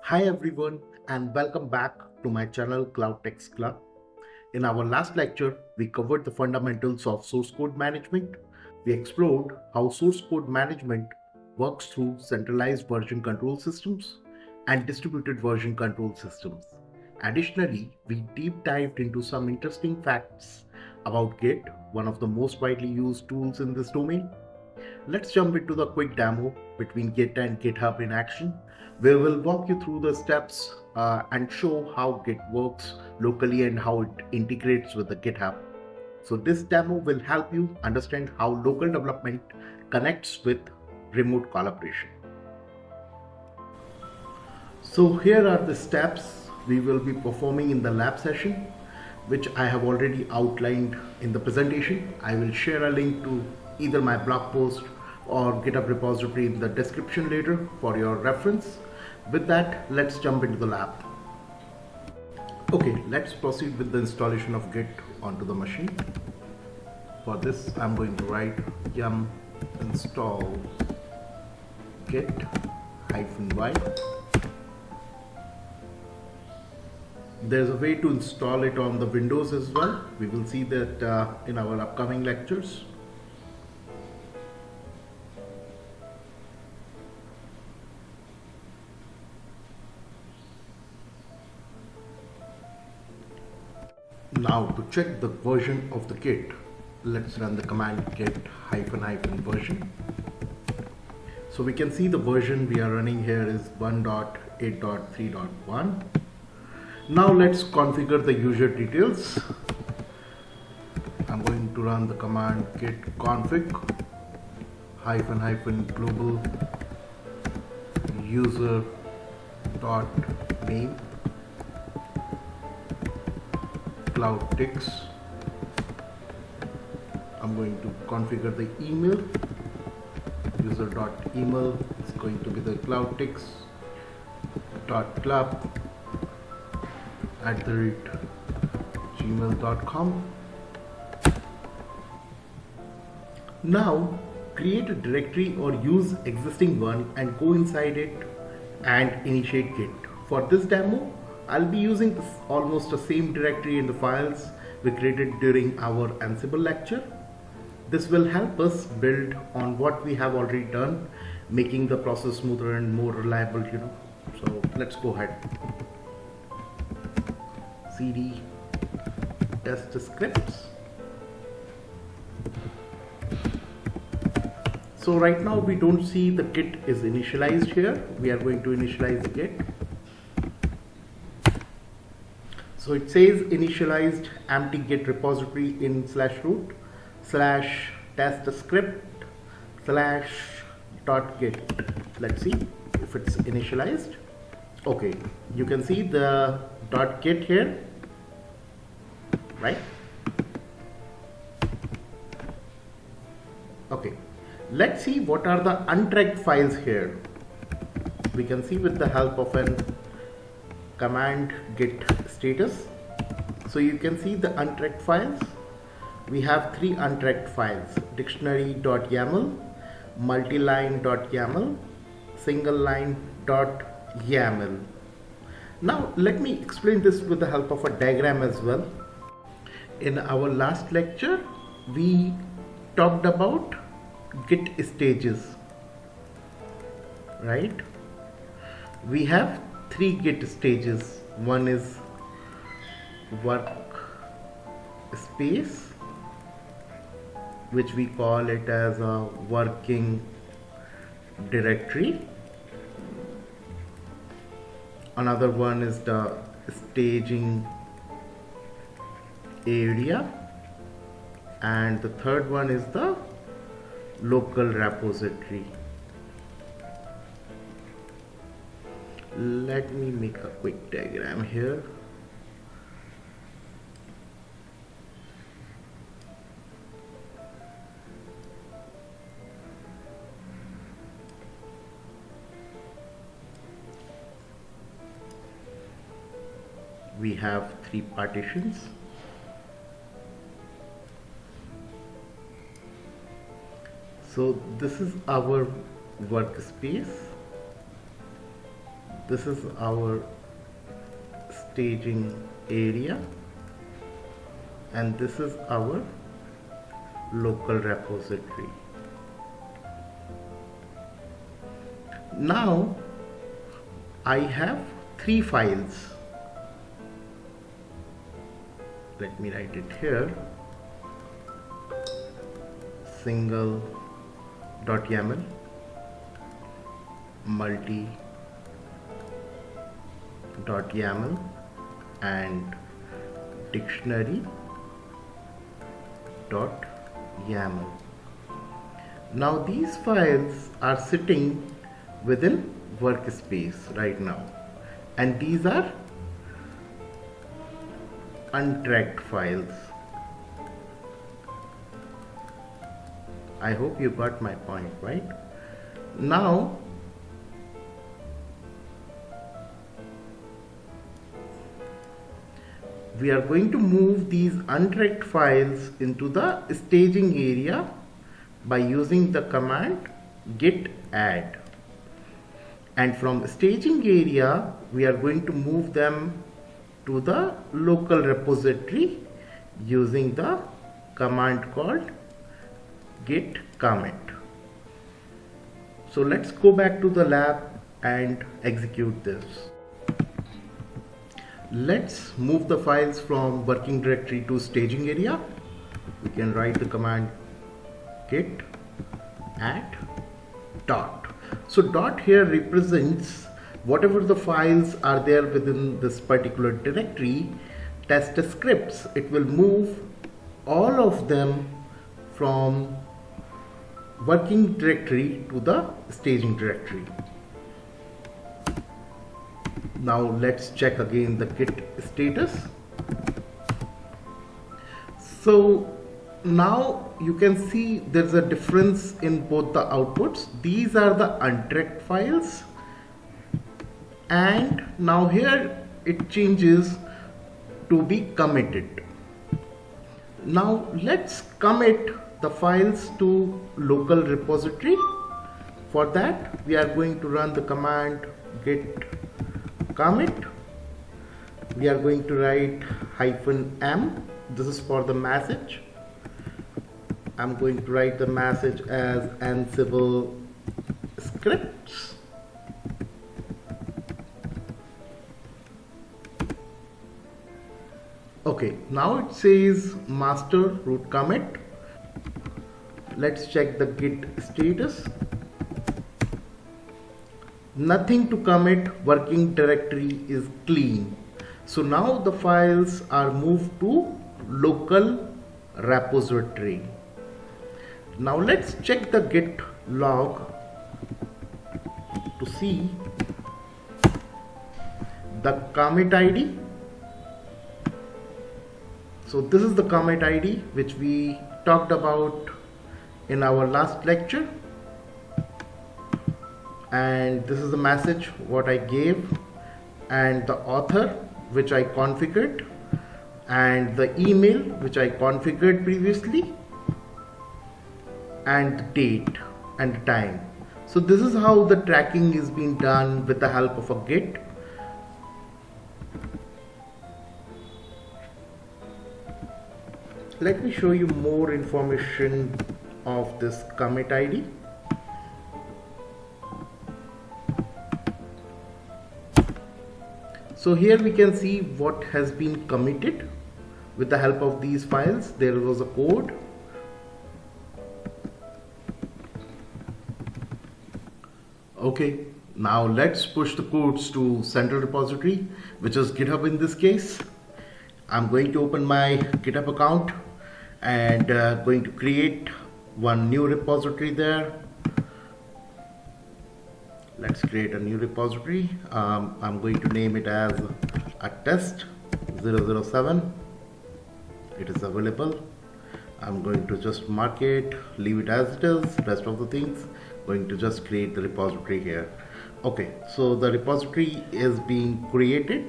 Hi everyone and welcome back to my channel Cloudtechs Club. In our last lecture, we covered the fundamentals of source code management. We explored how source code management works through centralized version control systems and distributed version control systems. Additionally, we deep dived into some interesting facts about Git, one of the most widely used tools in this domain. Let's jump into the quick demo between Git and GitHub in action, where we'll walk you through the steps and show how Git works locally and how it integrates with the GitHub. So this demo will help you understand how local development connects with remote collaboration. So here are the steps we will be performing in the lab session, which I have already outlined in the presentation. I will share a link to either my blog post or GitHub repository in the description later for your reference. With that, let's jump into the lab. Okay, let's proceed with the installation of Git onto the machine. For this, I'm going to write yum install git -y. There's a way to install it on the Windows as well. We will see that in our upcoming lectures. Now to check the version of the Git, let's run the command git -version. So we can see the version we are running here is 1.8.3.1. Now let's configure the user details. I'm going to run the command git config -global user dot name Cloudtechs. I'm going to configure the email. User dot email is going to be the Cloudtechs dot club @gmail.com. Now create a directory or use existing one and go inside it and initiate Git. For this demo, I'll be using almost the same directory in the files we created during our Ansible lecture. This will help us build on what we have already done, making the process smoother and more reliable, So let's go ahead. cd test scripts. So right now we don't see the Git is initialized here. We are going to initialize the Git. So it says initialized empty Git repository in /root /test script /.git. Let's see if it's initialized. Okay, you can see the .git here, right? Okay, let's see what are the untracked files here. We can see with the help of an command git status. So you can see the untracked files. We have 3 untracked files: dictionary.yaml, multiline.yaml, single-line.yaml. Now let me explain this with the help of a diagram as well. In our last lecture, we talked about Git stages, right? We have 3 Git stages. One is workspace, which we call it as a working directory. Another one is the staging area, and the third one is the local repository. Let me make a quick diagram here. We have 3 partitions. So this is our workspace. This is our staging area, and this is our local repository. Now I have 3 files. Let me write it here. Single.yaml, multi.yaml, and dictionary.yaml. Now these files are sitting within workspace right now, and these are untracked files. I hope you got my point, right? Now we are going to move these untracked files into the staging area by using the command git add, and from staging area we are going to move them to the local repository using the command called git commit. So let's go back to the lab and execute this. Let's move the files from working directory to staging area. We can write the command git add dot. So dot here represents whatever the files are there within this particular directory, test scripts. It will move all of them from working directory to the staging directory. Now let's check again the git status. So now you can see there's a difference in both the outputs. These are the untracked files, and now here it changes to be committed. Now let's commit the files to local repository. For that we are going to run the command git commit. We are going to write -m. This is for the message. I'm going to write the message as Ansible scripts. Okay, now it says master root commit. Let's check the git status. Nothing to commit, working directory is clean. So now the files are moved to local repository. Now let's check the git log to see the commit ID. So this is the commit ID which we talked about in our last lecture, and this is the message what I gave, and the author which I configured, and the email which I configured previously, and the date and the time. So this is how the tracking is being done with the help of a git. Let me show you more information of this commit ID. So here we can see what has been committed with the help of these files. There was a code. Okay, now let's push the codes to central repository, which is GitHub in this case. I'm going to open my GitHub account and going to create one new repository there. Let's create a new repository. I'm going to name it as a test 007. It is available. I'm going to just mark it, leave it as it is. Rest of the things, going to just create the repository here. Okay, so the repository is being created.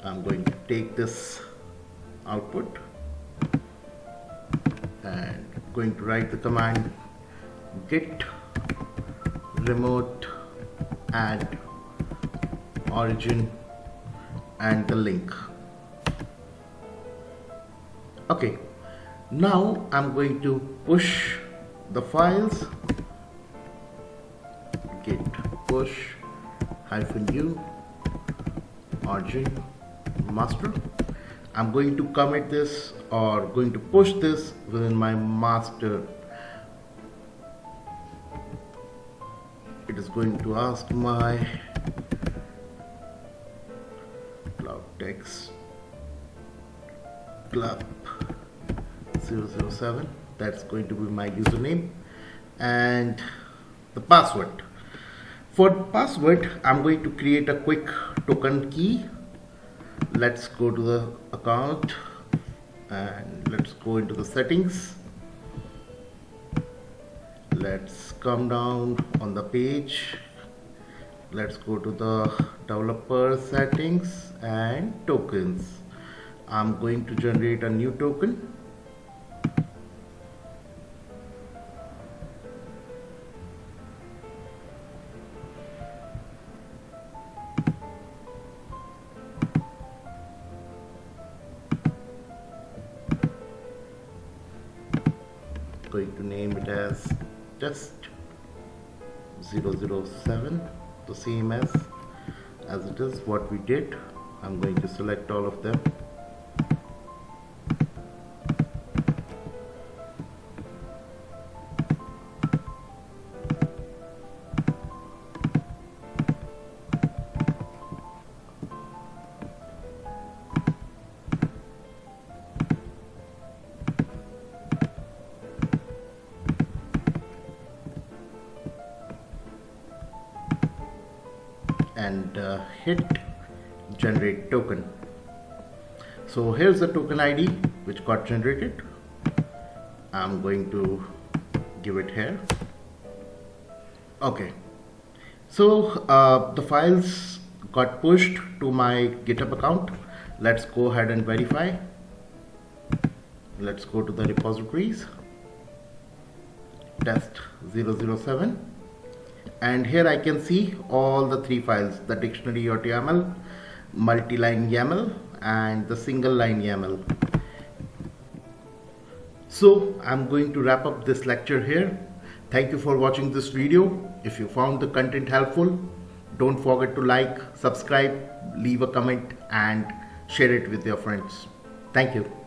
I'm going to take this output and going to write the command git remote add origin and the link. Okay, now I'm going to push the files. Git push -u origin master. I'm going to commit this or going to push this within my master. It is going to ask my Cloudtechs club 007. That's going to be my username and the password. For password, I'm going to create a quick token key. Let's go to the account and let's go into the settings. Let's come down on the page. Let's go to the developer settings and tokens. I'm going to generate a new token. Going to name it as test 007, the same as it is what we did. I'm going to select all of them. And hit generate token. So here's the token ID which got generated. I'm going to give it here. Okay, so the files got pushed to my GitHub account. Let's go ahead and verify. Let's go to the repositories, test 007. And here I can see all the three files, the dictionary.yaml, multi-line YAML and the single line YAML. So I'm going to wrap up this lecture here. Thank you for watching this video. If you found the content helpful, don't forget to like, subscribe, leave a comment and share it with your friends. Thank you.